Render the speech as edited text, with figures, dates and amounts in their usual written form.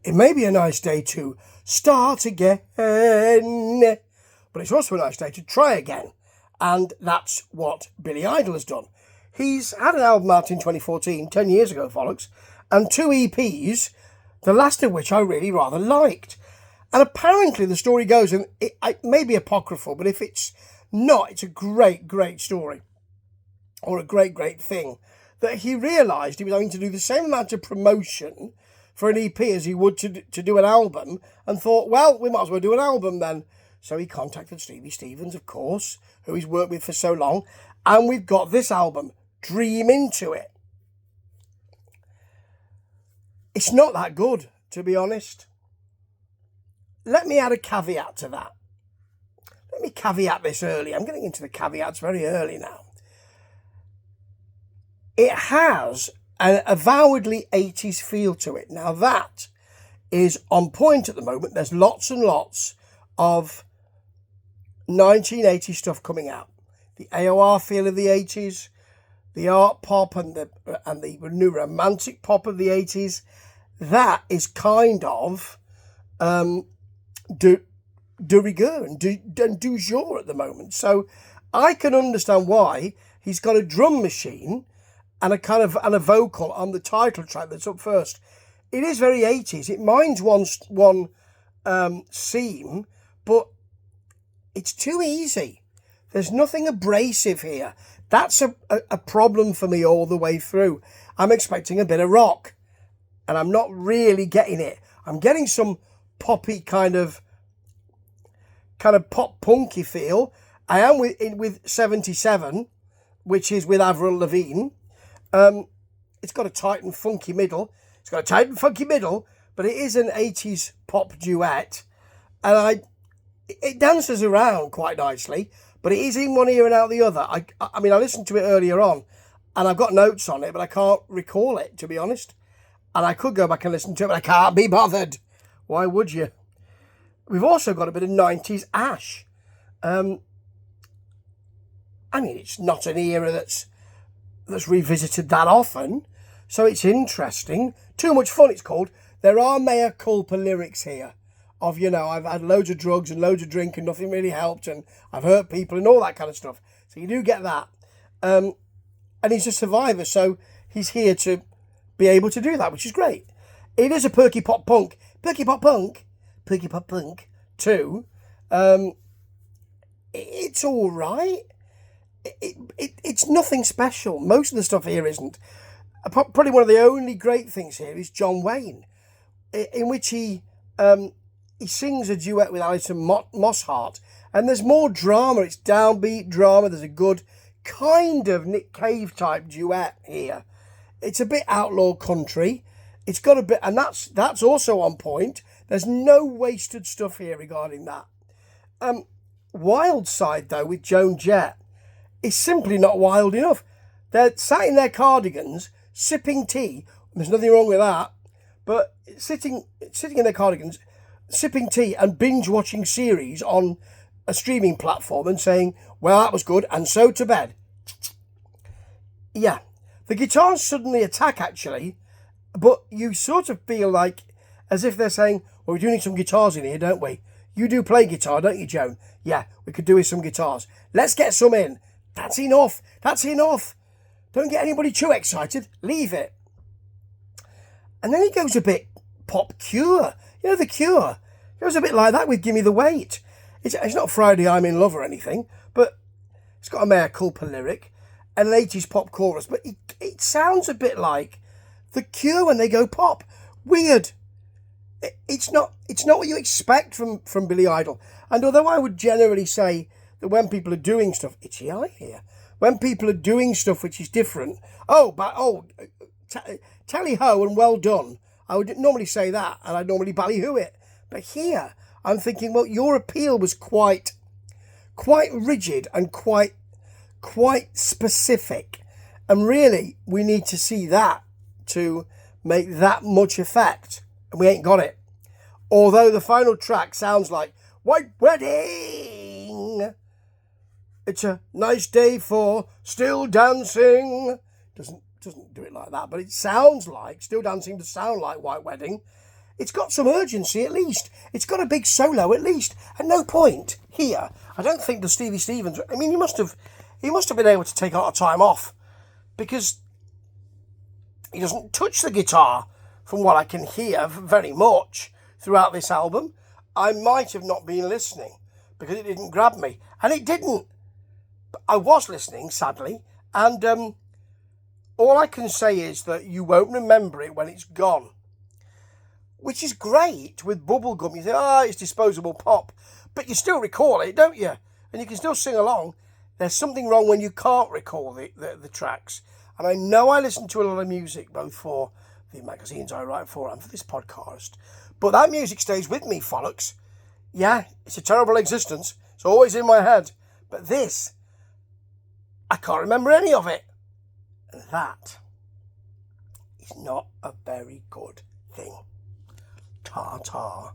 It may be a nice day to start again, but it's also a nice day to try again. And that's what Billy Idol has done. He's had an album out in 2014, 10 years ago, Follows, and 2 EPs, the last of which I really rather liked. And apparently the story goes, and it may be apocryphal, but if it's not, it's a great, great story, or a great, great thing, that he realised he was having to do the same amount of promotion for an EP as he would to do an album, and thought, well, we might as well do an album then. So he contacted Stevie Stevens, of course, who he's worked with for so long, and we've got this album, Dream Into It. It's not that good, to be honest. Let me add a caveat to that. Let me caveat this early. I'm getting into the caveats very early now. It has an avowedly 80s feel to it. Now that is on point at the moment. There's lots and lots of 1980s stuff coming out. The AOR feel of the 80s, the art pop and the new romantic pop of the 80s. That is kind of de rigueur and du jour at the moment. So I can understand why he's got a drum machine and a vocal on the title track that's up first. It is very 80s. It minds one seam, but it's too easy. There's nothing abrasive here. That's a problem for me all the way through. I'm expecting a bit of rock, and I'm not really getting it. I'm getting some poppy kind of pop punky feel. I am with 77, which is with Avril Lavigne. It's got a tight and funky middle. But it is an 80s pop duet, and it dances around quite nicely, but it is in one ear and out the other. I mean, I listened to it earlier on, and I've got notes on it, but I can't recall it, to be honest. And I could go back and listen to it, but I can't be bothered. Why would you? We've also got a bit of 90s Ash. I mean, it's not an era that's revisited that often, so it's interesting. Too Much Fun, it's called. There are mea culpa lyrics here of, I've had loads of drugs and loads of drink and nothing really helped, and I've hurt people and all that kind of stuff. So you do get that. And he's a survivor, so he's here to be able to do that, which is great. It is a perky pop punk too. It's all right. It's nothing special. Most of the stuff here isn't. Probably one of the only great things here is John Wayne, in which he sings a duet with Alison Mosshart, and there's more drama. It's downbeat drama. There's a good kind of Nick Cave type duet here. It's a bit outlaw country. It's got a bit, and that's also on point. There's no wasted stuff here regarding that. Wild Side, though, with Joan Jett, is simply not wild enough. They're sat in their cardigans, sipping tea. There's nothing wrong with that. But sitting in their cardigans, sipping tea and binge-watching series on a streaming platform and saying, well, that was good, and so to bed. Yeah. The guitars suddenly attack, actually, but you sort of feel like as if they're saying, well, we do need some guitars in here, don't we? You do play guitar, don't you, Joan? Yeah, we could do with some guitars. Let's get some in. That's enough. Don't get anybody too excited. Leave it. And then he goes a bit pop Cure. The Cure. It goes a bit like that with Gimme the Weight. It's not Friday I'm in Love or anything, but it's got a mea culpa lyric and an 80s pop chorus, but it sounds a bit like The Cure when they go pop. Weird. It's not what you expect from Billy Idol. And although I would generally say that when people are doing stuff, itchy eye here, when people are doing stuff which is different, tally ho and well done, I would normally say that, and I'd normally ballyhoo it. But here, I'm thinking, well, your appeal was quite rigid and quite specific, and really, we need to see that to make that much effect, and we ain't got it. Although the final track sounds like White Wedding. It's a nice day for still dancing. Doesn't do it like that, but it sounds like Still Dancing to sound like White Wedding. It's got some urgency at least. It's got a big solo at least. At no point here, I don't think the Stevie Stevens. I mean, he must have been able to take a lot of time off, because he doesn't touch the guitar from what I can hear very much throughout this album. I might have not been listening because it didn't grab me, and it didn't. I was listening, sadly, and all I can say is that you won't remember it when it's gone, which is great with bubblegum. You think, it's disposable pop, but you still recall it, don't you? And you can still sing along. There's something wrong when you can't recall the tracks. And I know I listen to a lot of music, both for the magazines I write for and for this podcast, but that music stays with me, Follox. Yeah, it's a terrible existence. It's always in my head. But this, I can't remember any of it. And that is not a very good thing. Ta-ta.